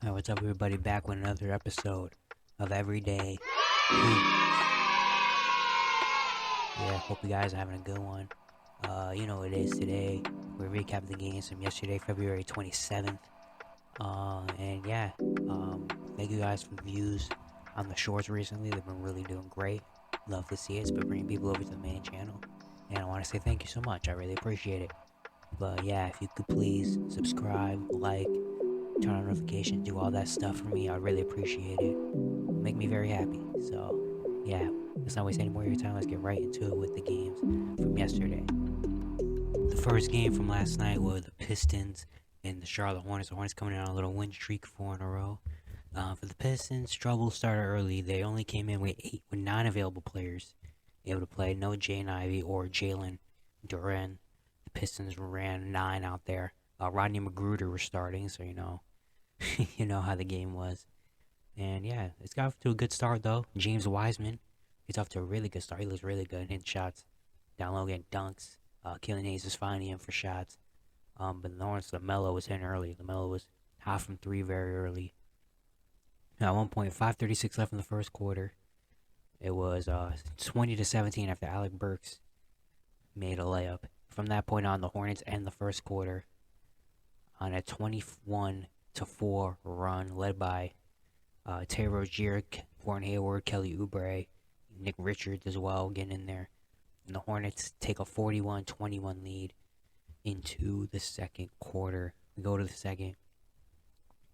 Alright, what's up everybody, back with another episode of Everyday Hoops. Yeah, hope you guys are having a good one. You know what it is today. We're recapping the games from yesterday, February 27th. Thank you guys for the views on the shorts recently. They've been really doing great. Love to see it. It's been bringing people over to the main channel. And I want to say thank you so much. I really appreciate it. But yeah, if you could please subscribe, like, turn on notifications, do all that stuff for me. I really appreciate it. Make me very happy. So, yeah, let's not waste any more of your time. Let's get right into it with the games from yesterday. The first game from last night was the Pistons and the Charlotte Hornets. The Hornets coming in on a little win streak, 4 in a row. For the Pistons, trouble started early. They only came in with 9 available players able to play. No Jane Ivey or Jalen Duren. The Pistons ran 9 out there. Rodney McGruder was starting, so you know how the game was. And yeah, it's got off to a good start though. James Wiseman gets off to a really good start. He looks really good, hitting shots down low, getting dunks. Killian Hayes is finding him for shots. But Lawrence LaMelo was hitting early. LaMelo was hot from 3 very early. Now, at one point, 5:36 left in the first quarter. It was 20-17 after Alec Burks made a layup. From that point on, the Hornets end the first quarter on a 21-4 run, led by Terry Rozier, Gordon Hayward, Kelly Oubre, Nick Richards as well, getting in there. And the Hornets take a 41-21 lead into the second quarter. We go to the second.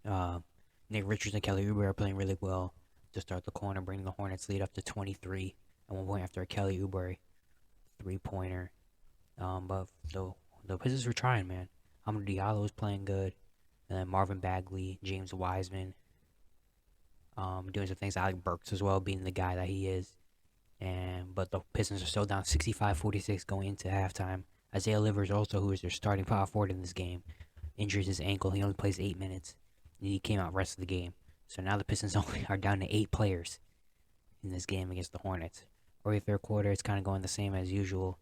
Nick Richards and Kelly Oubre are playing really well to start the corner, bringing the Hornets lead up to 23 at one point after a Kelly Oubre three-pointer. But the Pistons were trying, man. Amadou Diallo was playing good. And then Marvin Bagley, James Wiseman, doing some things. Alec Burks as well, being the guy that he is. But the Pistons are still down 65-46 going into halftime. Isaiah Livers also, who is their starting power forward in this game, injures his ankle. He only plays 8 minutes. And he came out rest of the game. So now the Pistons only are down to 8 players in this game against the Hornets. Early third quarter, it's kind of going the same as usual.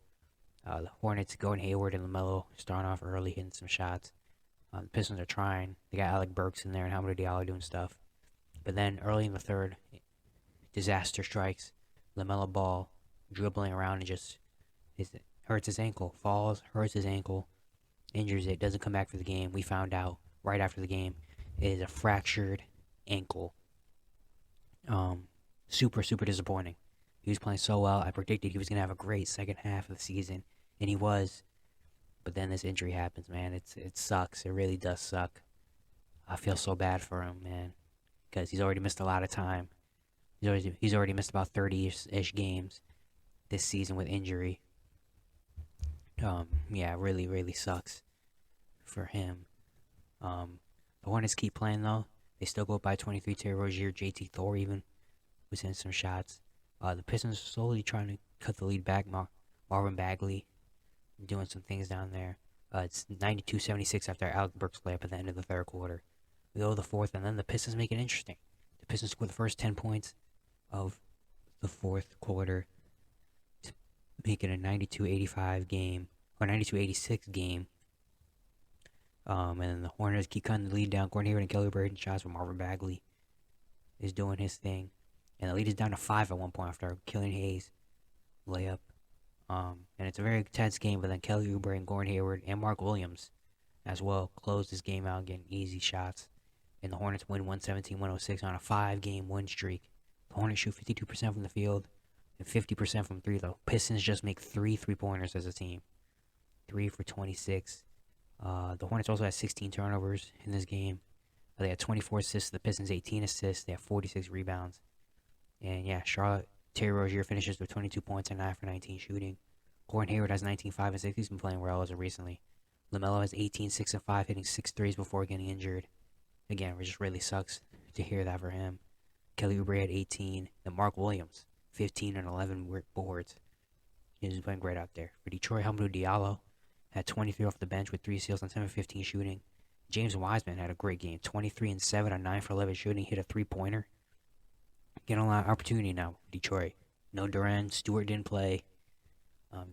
The Hornets, Gordon Hayward and LaMelo starting off early, hitting some shots. The Pistons are trying. They got Alec Burks in there and Amadou Diallo doing stuff. But then early in the third, disaster strikes. LaMelo Ball dribbling around and just hurts his ankle. Falls, hurts his ankle, injures it, doesn't come back for the game. We found out right after the game it is a fractured ankle. Super disappointing. He was playing so well. I predicted he was going to have a great second half of the season, and he was. But then this injury happens, man. It sucks. It really does suck. I feel so bad for him, man, because he's already missed a lot of time. He's already missed about 30-ish games this season with injury. Yeah, really sucks for him. The Hornets keep playing though. They still go up by 23. Terry Rozier, JT Thor even was in some shots. The Pistons are slowly trying to cut the lead back. Marvin Bagley doing some things down there. It's 92-76 after Alec Burks layup at the end of the third quarter. We go to the fourth, and then the Pistons make it interesting. The Pistons score the first 10 points of the fourth quarter to make it a 92-85 game, or 92-86 game. And then the Hornets keep cutting the lead down. Gordon Hayward and Kelly Oubre hitting shots, but Marvin Bagley is doing his thing. And the lead is down to 5 at one point after Killian Hayes layup. And it's a very tense game, but then Kelly Oubre and Gordon Hayward and Mark Williams as well close this game out, getting easy shots. And the Hornets win 117-106 on a 5-game win streak. The Hornets shoot 52% from the field and 50% from 3. The Pistons just make 3 3-pointers as a team. 3 for 26. The Hornets also had 16 turnovers in this game. They had 24 assists. The Pistons 18 assists. They have 46 rebounds. And yeah, Charlotte, Terry Rozier finishes with 22 points and 9 for 19 shooting. Gordon Hayward has 19, 5, and 6. He's been playing well as of recently. LaMelo has 18, 6, and 5, hitting 6 threes before getting injured. Again, it just really sucks to hear that for him. Kelly Oubre had 18, and Mark Williams, 15 and 11 boards. He's playing great out there. For Detroit, Amadou Diallo had 23 off the bench with 3 steals and 7 for 15 shooting. James Wiseman had a great game, 23 and 7 on 9 for 11 shooting, hit a 3-pointer. Getting a lot of opportunity now, Detroit. No Duran, Stewart didn't play.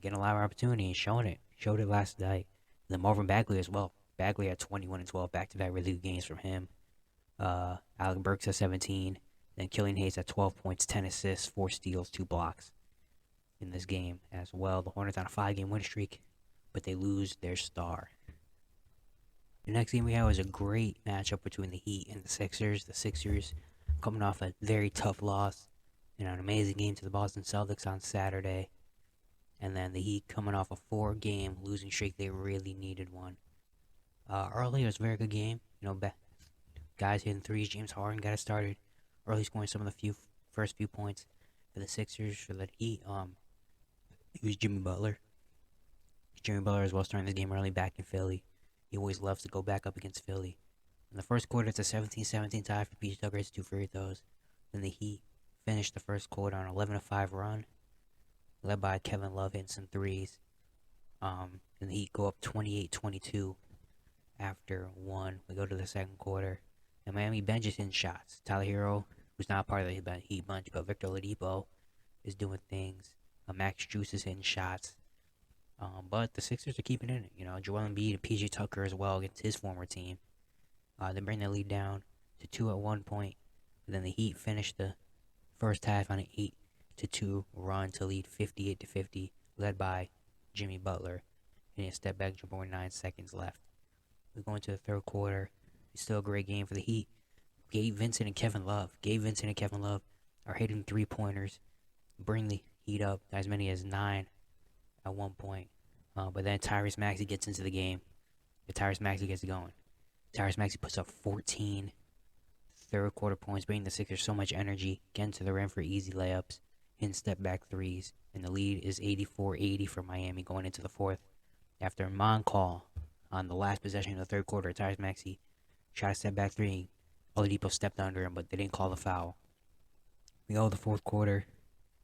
Getting a lot of opportunity and showing it. Showed it last night. And then Marvin Bagley as well. Bagley had 21 and 12 back-to-back really good games from him. Alec Burks at 17. Then Killian Hayes at 12 points, 10 assists, 4 steals, 2 blocks in this game as well. The Hornets on a 5-game win streak, but they lose their star. The next game we had was a great matchup between the Heat and the Sixers. The Sixers coming off a very tough loss and an amazing game to the Boston Celtics on Saturday. And then the Heat coming off a 4-game losing streak. They really needed one. Early, it was a very good game. Guys hitting threes. James Harden got it started early, scoring some of the first few points for the Sixers. For the Heat, it was Jimmy Butler. Jimmy Butler as well starting this game early back in Philly. He always loves to go back up against Philly. In the first quarter, it's a 17-17 tie for PJ Tucker. Hits 2 free throws. Then the Heat finished the first quarter on an 11-5 run, led by Kevin Love hitting some threes. And the Heat go up 28-22 after one. We go to the second quarter. And Miami benches hitting shots. Tyler Hero, who's not part of the Heat bunch, but Victor Oladipo is doing things. Max Strus is hitting shots. But the Sixers are keeping it in. Joel Embiid and PJ Tucker as well against his former team. They bring their lead down to 2 at one point. But then the Heat finish the first half on an 8-2 run to lead 58-50, led by Jimmy Butler. And a step back jumper with 9 seconds left. We go into the third quarter. It's still a great game for the Heat. Gabe Vincent and Kevin Love are hitting 3-pointers. Bring the Heat up as many as 9 at one point. But then Tyrese Maxey gets into the game. Tyrese Maxey gets going. Tyrese Maxey puts up 14 third quarter points, bringing the Sixers so much energy, getting to the rim for easy layups, hitting step back threes. And the lead is 84-80 for Miami going into the fourth. After a Mon call on the last possession of the third quarter, Tyrese Maxey shot a step back three. Oladipo stepped under him, but they didn't call the foul. We go to the fourth quarter.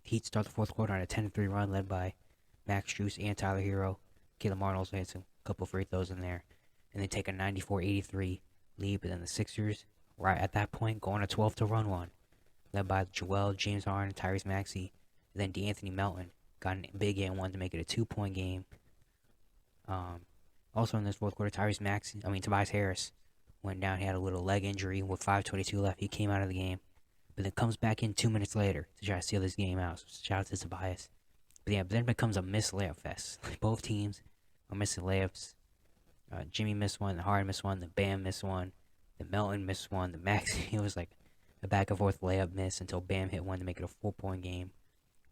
The Heat start the fourth quarter on a 10-3 run led by Max Strus and Tyler Hero. Caleb Martin also had a couple free throws in there. And they take a 94-83 lead. But then the Sixers, right at that point, go on a 12-to run one. Led by Joel, James Harden, and Tyrese Maxey. And then D'Anthony Melton got a big and one to make it a 2-point game. Also in this fourth quarter, Tobias Harris went down. He had a little leg injury with 5:22 left. He came out of the game. But then comes back in 2 minutes later to try to seal this game out. So shout out to Tobias. But then it becomes a missed layup fest. Both teams are missing layups. Jimmy missed one, the Harden missed one, the Bam missed one, the Melton missed one, the Max. It was like a back and forth layup miss until Bam hit one to make it a 4-point game.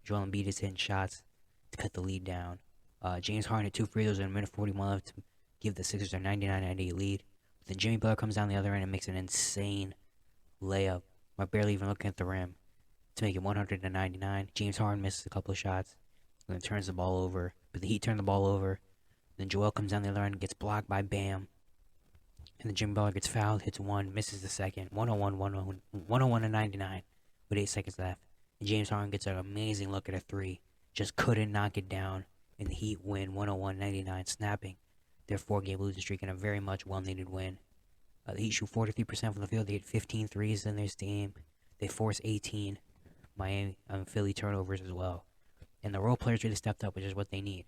Joel Embiid is hitting shots to cut the lead down. James Harden had 2 free throws in a minute 41 left to give the Sixers their 99-98 lead. Then Jimmy Butler comes down the other end and makes an insane layup, by barely even looking at the rim, to make it 100-99. James Harden misses a couple of shots, and then turns the ball over. But the Heat turn the ball over. Then Joel comes down the other end, gets blocked by Bam. And then Jimmy Butler gets fouled, hits one, misses the second. 101-99 with 8 seconds left. And James Harden gets an amazing look at a 3. Just couldn't knock it down. And the Heat win 101-99, snapping their 4-game losing streak in a very much well-needed win. The Heat shoot 43% from the field. They hit 15 threes in this game. They force 18 Philly turnovers as well. And the role players really stepped up, which is what they need.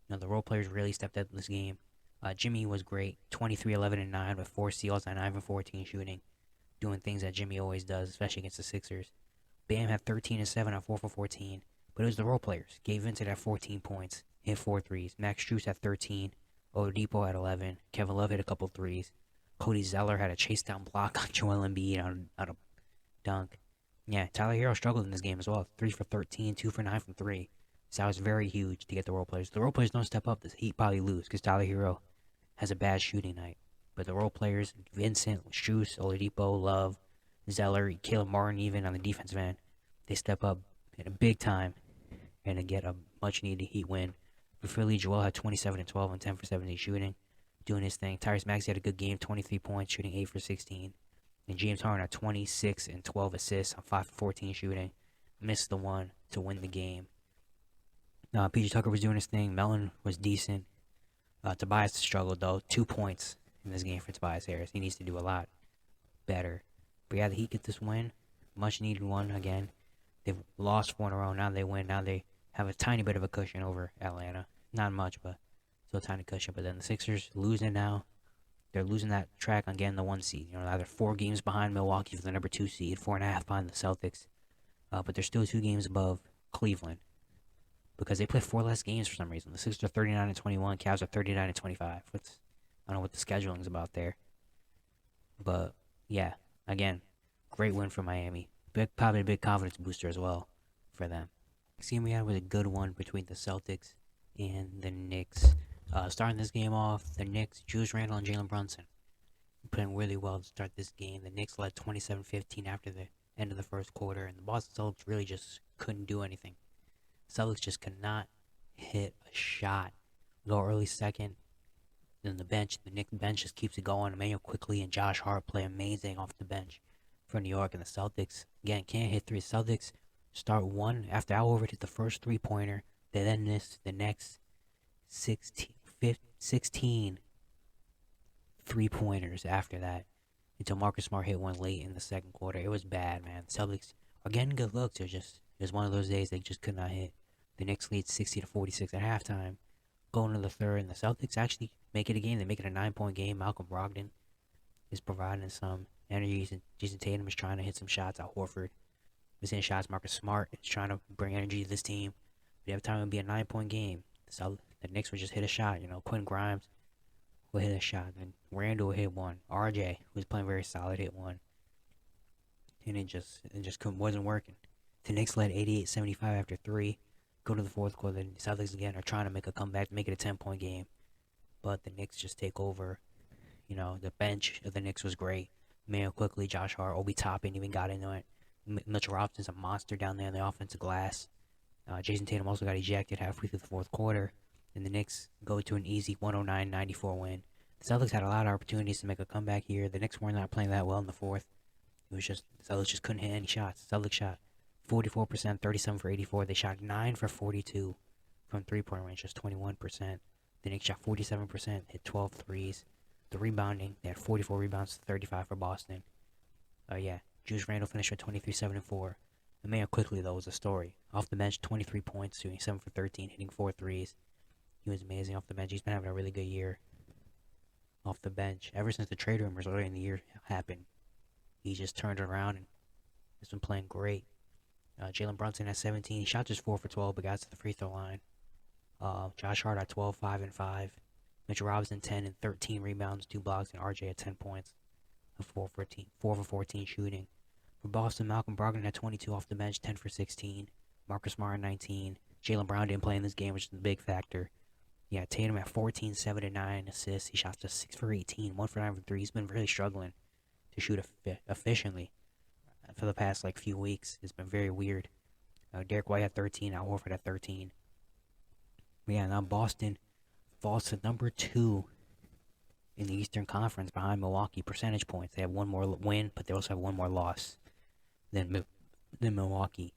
The role players really stepped up in this game. Jimmy was great. 23, 11, and 9 with 4 steals on 9 for 14 shooting. Doing things that Jimmy always does, especially against the Sixers. Bam had 13 and 7 on 4 for 14. But it was the role players. Gabe Vincent had 14 points. Hit 4 threes. Max Strus had 13. Oladipo had 11. Kevin Love hit a couple threes. Cody Zeller had a chase down block on Joel Embiid on a dunk. Yeah, Tyler Hero struggled in this game as well. 3 for 13, 2 for 9 from 3. So that was very huge to get the role players. The role players don't step up, the Heat probably lose because Tyler Hero has a bad shooting night. But the role players, Vincent, Strus, Oladipo, Love, Zeller, Caleb Martin, even on the defensive end, they step up in a big time and to get a much needed Heat win. For Philly, Joel had 27 and 12 and 10 for 17 shooting, doing his thing. Tyrese Maxey had a good game, 23 points, shooting 8 for 16. And James Harden had 26 and 12 assists on 5 for 14 shooting. Missed the one to win the game. PJ Tucker was doing his thing. Melton was decent. Tobias struggled, though. 2 points in this game for Tobias Harris. He needs to do a lot better. But yeah, the Heat get this win. Much needed one again. They've lost 4 in a row. Now they win. Now they have a tiny bit of a cushion over Atlanta. Not much, but still a tiny cushion. But then the Sixers losing now. they're losing that track on getting the 1 seed. You know, they're 4 games behind Milwaukee for the number 2 seed, 4.5 behind the Celtics. But they're still 2 games above Cleveland because they play 4 less games for some reason. The Sixers are 39-21, Cavs are 39-25. I don't know what the scheduling's about there, but yeah, again, great win for Miami. Probably a big confidence booster as well for them. Next game we had was a good one between the Celtics and the Knicks. Starting this game off, the Knicks, Julius Randle and Jalen Brunson playing really well to start this game. The Knicks led 27-15 after the end of the first quarter, and the Boston Celtics really just couldn't do anything. Celtics just could not hit a shot. Go early second, then the Knicks bench just keeps it going. Emmanuel Quickly and Josh Hart play amazing off the bench for New York, and the Celtics, again, can't hit three. Celtics start one after Al Horford hit the first three-pointer. They then missed the next 16 three-pointers after that until Marcus Smart hit one late in the second quarter. It was bad, man. The Celtics are getting good looks. It was one of those days they just could not hit. The Knicks lead 60-46 at halftime. Going to the third, and the Celtics actually make it a game. They make it a 9-point game. Malcolm Brogdon is providing some energy. Jason Tatum is trying to hit some shots. Al Horford is hitting shots. Marcus Smart is trying to bring energy to this team. But every time it would be a 9-point game. The Knicks would just hit a shot. You know, Quentin Grimes would hit a shot. And Randall would hit one. RJ, who was playing very solid, hit one. And it just wasn't working. The Knicks led 88-75 after 3. Go to the fourth quarter. The Celtics again are trying to make a comeback, make it a 10-point game. But the Knicks just take over. You know, the bench of the Knicks was great. Emmanuel Quickly, Josh Hart, Obi Toppin even got into it. Mitchell Robinson's a monster down there in the offensive glass. Jason Tatum also got ejected halfway through the fourth quarter. And the Knicks go to an easy 109-94 win. The Celtics had a lot of opportunities to make a comeback here. The Knicks were not playing that well in the fourth. It was just, the Celtics just couldn't hit any shots. The Celtics shot 44%, 37 for 84. They shot 9 for 42 from three-point range, just 21%. The Knicks shot 47%, hit 12 threes. The rebounding, they had 44 rebounds to 35 for Boston. Julius Randle finished with 23, 7, and 4. Emmanuel Quickly, though, was a story. Off the bench, 23 points, shooting 7 for 13, hitting 4 threes. He was amazing off the bench. He's been having a really good year off the bench. Ever since the trade rumors earlier in the year happened, he just turned around and has been playing great. Jalen Brunson at 17. He shot just 4 for 12, but got to the free throw line. Josh Hart at 12, 5, and 5. Mitchell Robinson 10 and 13 rebounds, 2 blocks, and RJ at 10 points. 4 for 14 shooting. For Boston, Malcolm Brogdon had 22 off the bench, 10 for 16. Marcus Smart 19. Jaylen Brown didn't play in this game, which is the big factor. Yeah, Tatum at 14, 7 and 9 assists. He shot just 6 for 18, 1 for 9 for 3. He's been really struggling to shoot efficiently for the past few weeks. It's been very weird. Derek White at 13, Al Horford at 13. But yeah, now Boston falls to number 2 in the Eastern Conference behind Milwaukee percentage points. They have one more win, but they also have one more loss than Milwaukee.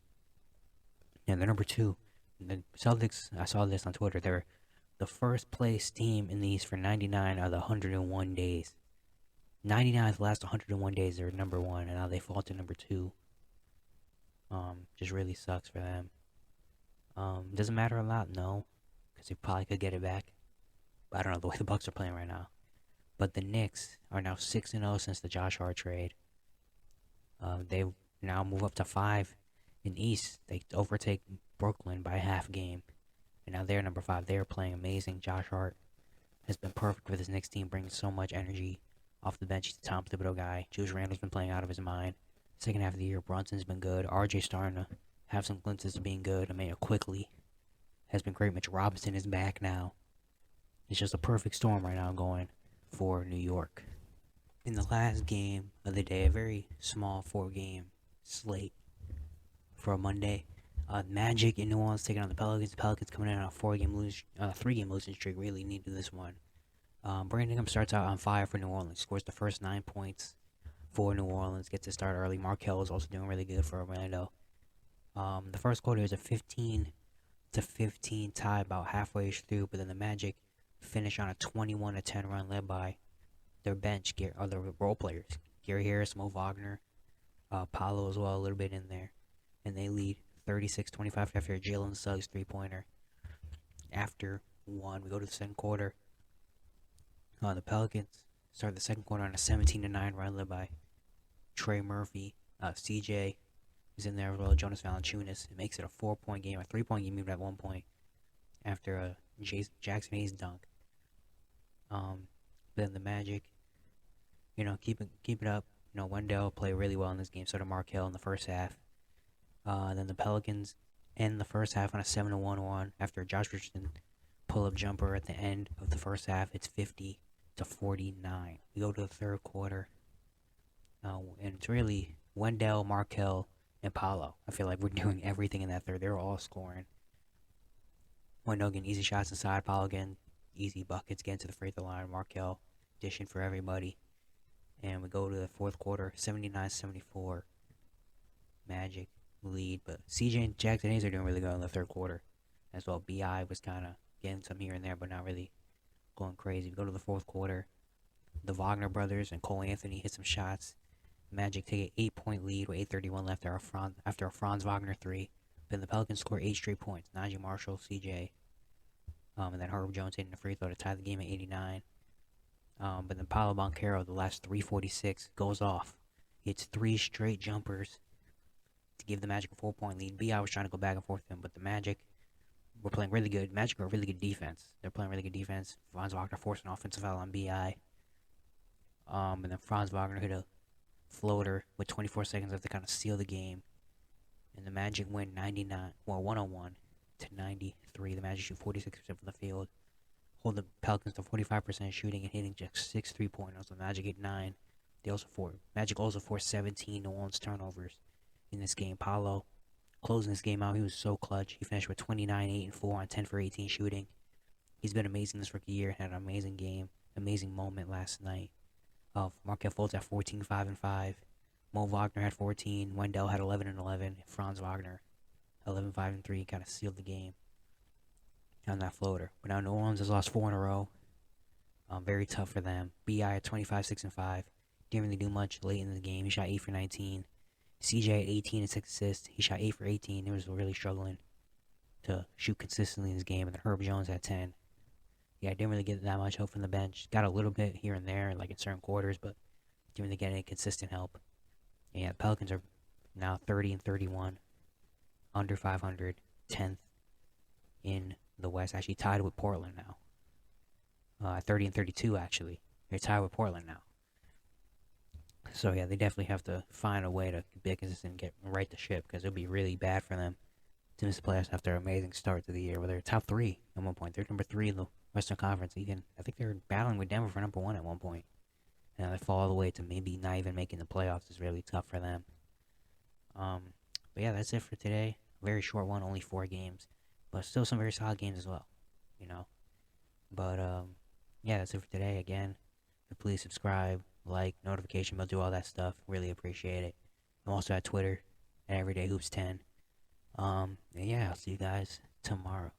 And they're number 2. The Celtics, I saw this on Twitter, they're the first place team in the East for 99 out of the 101 days. 99 of the last 101 days, they're number 1, and now they fall to number 2. Just really sucks for them. Doesn't matter a lot, no, because they probably could get it back. But I don't know the way the Bucks are playing right now. But the Knicks are now 6-0 since the Josh Hart trade. They now move up to 5 in East. They overtake Brooklyn by a half game. And now they're number 5. They are playing amazing. Josh Hart has been perfect for this Knicks team, bringing so much energy off the bench. He's the Tom Thibodeau guy. Julius Randle's been playing out of his mind. Second half of the year, Brunson's been good. RJ's starting to have some glimpses of being good. Emmanuel Quickly has been great. Mitchell Robinson is back now. It's just a perfect storm right now going for New York. In the last game of the day, a very small 4-game slate for a Monday. Magic in New Orleans taking on the Pelicans. The Pelicans coming in on a 3-game losing streak. Really needed this one. Brandon Ingram starts out on fire for New Orleans. Scores the first 9 points for New Orleans. Gets to start early. Markelle is also doing really good for Orlando. The first quarter is a 15-15 tie about halfway through, but then the Magic finish on a 21-10 run led by their bench, or the role players. Gary Harris, Mo Wagner, Paolo as well, a little bit in there. And they lead 36-25 after Jalen Suggs 3-pointer. After 1, we go to the second quarter. The Pelicans Started the second quarter on a 17-9 run led by Trey Murphy. CJ is in there as well. Jonas Valanciunas. It makes it a 4-point game, a 3-point game even at one point after a Jackson Hayes dunk. Then the Magic, keep it up. Wendell played really well in this game. So did Markelle in the first half. Then the Pelicans end the first half on a 7-1 run after a Josh Richardson pull-up jumper at the end of the first half. It's 50-49. We go to the third quarter, and it's really Wendell, Markelle, and Paolo. I feel like we're doing everything in that third. They're all scoring. Wendell getting easy shots inside. Paolo getting easy buckets, getting to the free throw line. Markelle dishing for everybody. And we go to the fourth quarter, 79-74. Magic lead, but CJ and Jackson Hayes are doing really good in the third quarter as well. BI was kind of getting some here and there, but not really going crazy. We go to the fourth quarter. The Wagner brothers and Cole Anthony hit some shots. Magic take an 8-point lead with 8:31 left after a Franz Wagner 3. Then the Pelicans score 8 straight points. Najee Marshall, CJ, and then Herb Jones hitting the free throw to tie the game at 89. But then Paolo Banchero, the last 3:46, goes off. He hits 3 straight jumpers to give the Magic a 4-point lead. B.I. was trying to go back and forth with him, but the Magic were playing really good. Magic are really good defense. They're playing really good defense. Franz Wagner forced an offensive foul on B.I. And then Franz Wagner hit a floater with 24 seconds left to kind of seal the game. And the Magic win 101-93. The Magic shoot 46% from the field. Hold the Pelicans to 45% shooting and hitting just 6 3-pointers. The Magic hit 9. Magic also forced 17 New Orleans turnovers in this game. Paolo closing this game out, he was so clutch. He finished with 29, 8, and 4 on 10 for 18 shooting. He's been amazing this rookie year. Had an amazing game, amazing moment last night. Markelle Fultz at 14, 5, and 5. Mo Wagner had 14. Wendell had 11 and 11. Franz Wagner 11, 5, and 3. Kind of sealed the game on that floater. But now New Orleans has lost 4 in a row. Very tough for them. B.I. at 25, 6, and 5. Didn't really do much late in the game. He shot 8 for 19. CJ at 18 and 6 assists. He shot 8 for 18. He was really struggling to shoot consistently in this game. And then Herb Jones at 10. Yeah, I didn't really get that much help from the bench. Got a little bit here and there, like in certain quarters, but didn't really get any consistent help. And yeah, Pelicans are now 30-31, under 500, 10th in the West. Actually tied with Portland now. 30-32 actually. They're tied with Portland now. So yeah, they definitely have to find a way to be consistent and get right the ship, because it'll be really bad for them to miss the playoffs after an amazing start to the year, where they're top 3 at one point. They're number 3 in the Western Conference. I think they were battling with Denver for number 1 at one point. And they fall all the way to maybe not even making the playoffs is really tough for them. But yeah, that's it for today. Very short one, only 4 games, but still some very solid games as well. But yeah, that's it for today. Again, please subscribe, like, notification bell, do all that stuff. Really appreciate it. I'm also at Twitter at EverydayHoops10. And yeah, I'll see you guys tomorrow.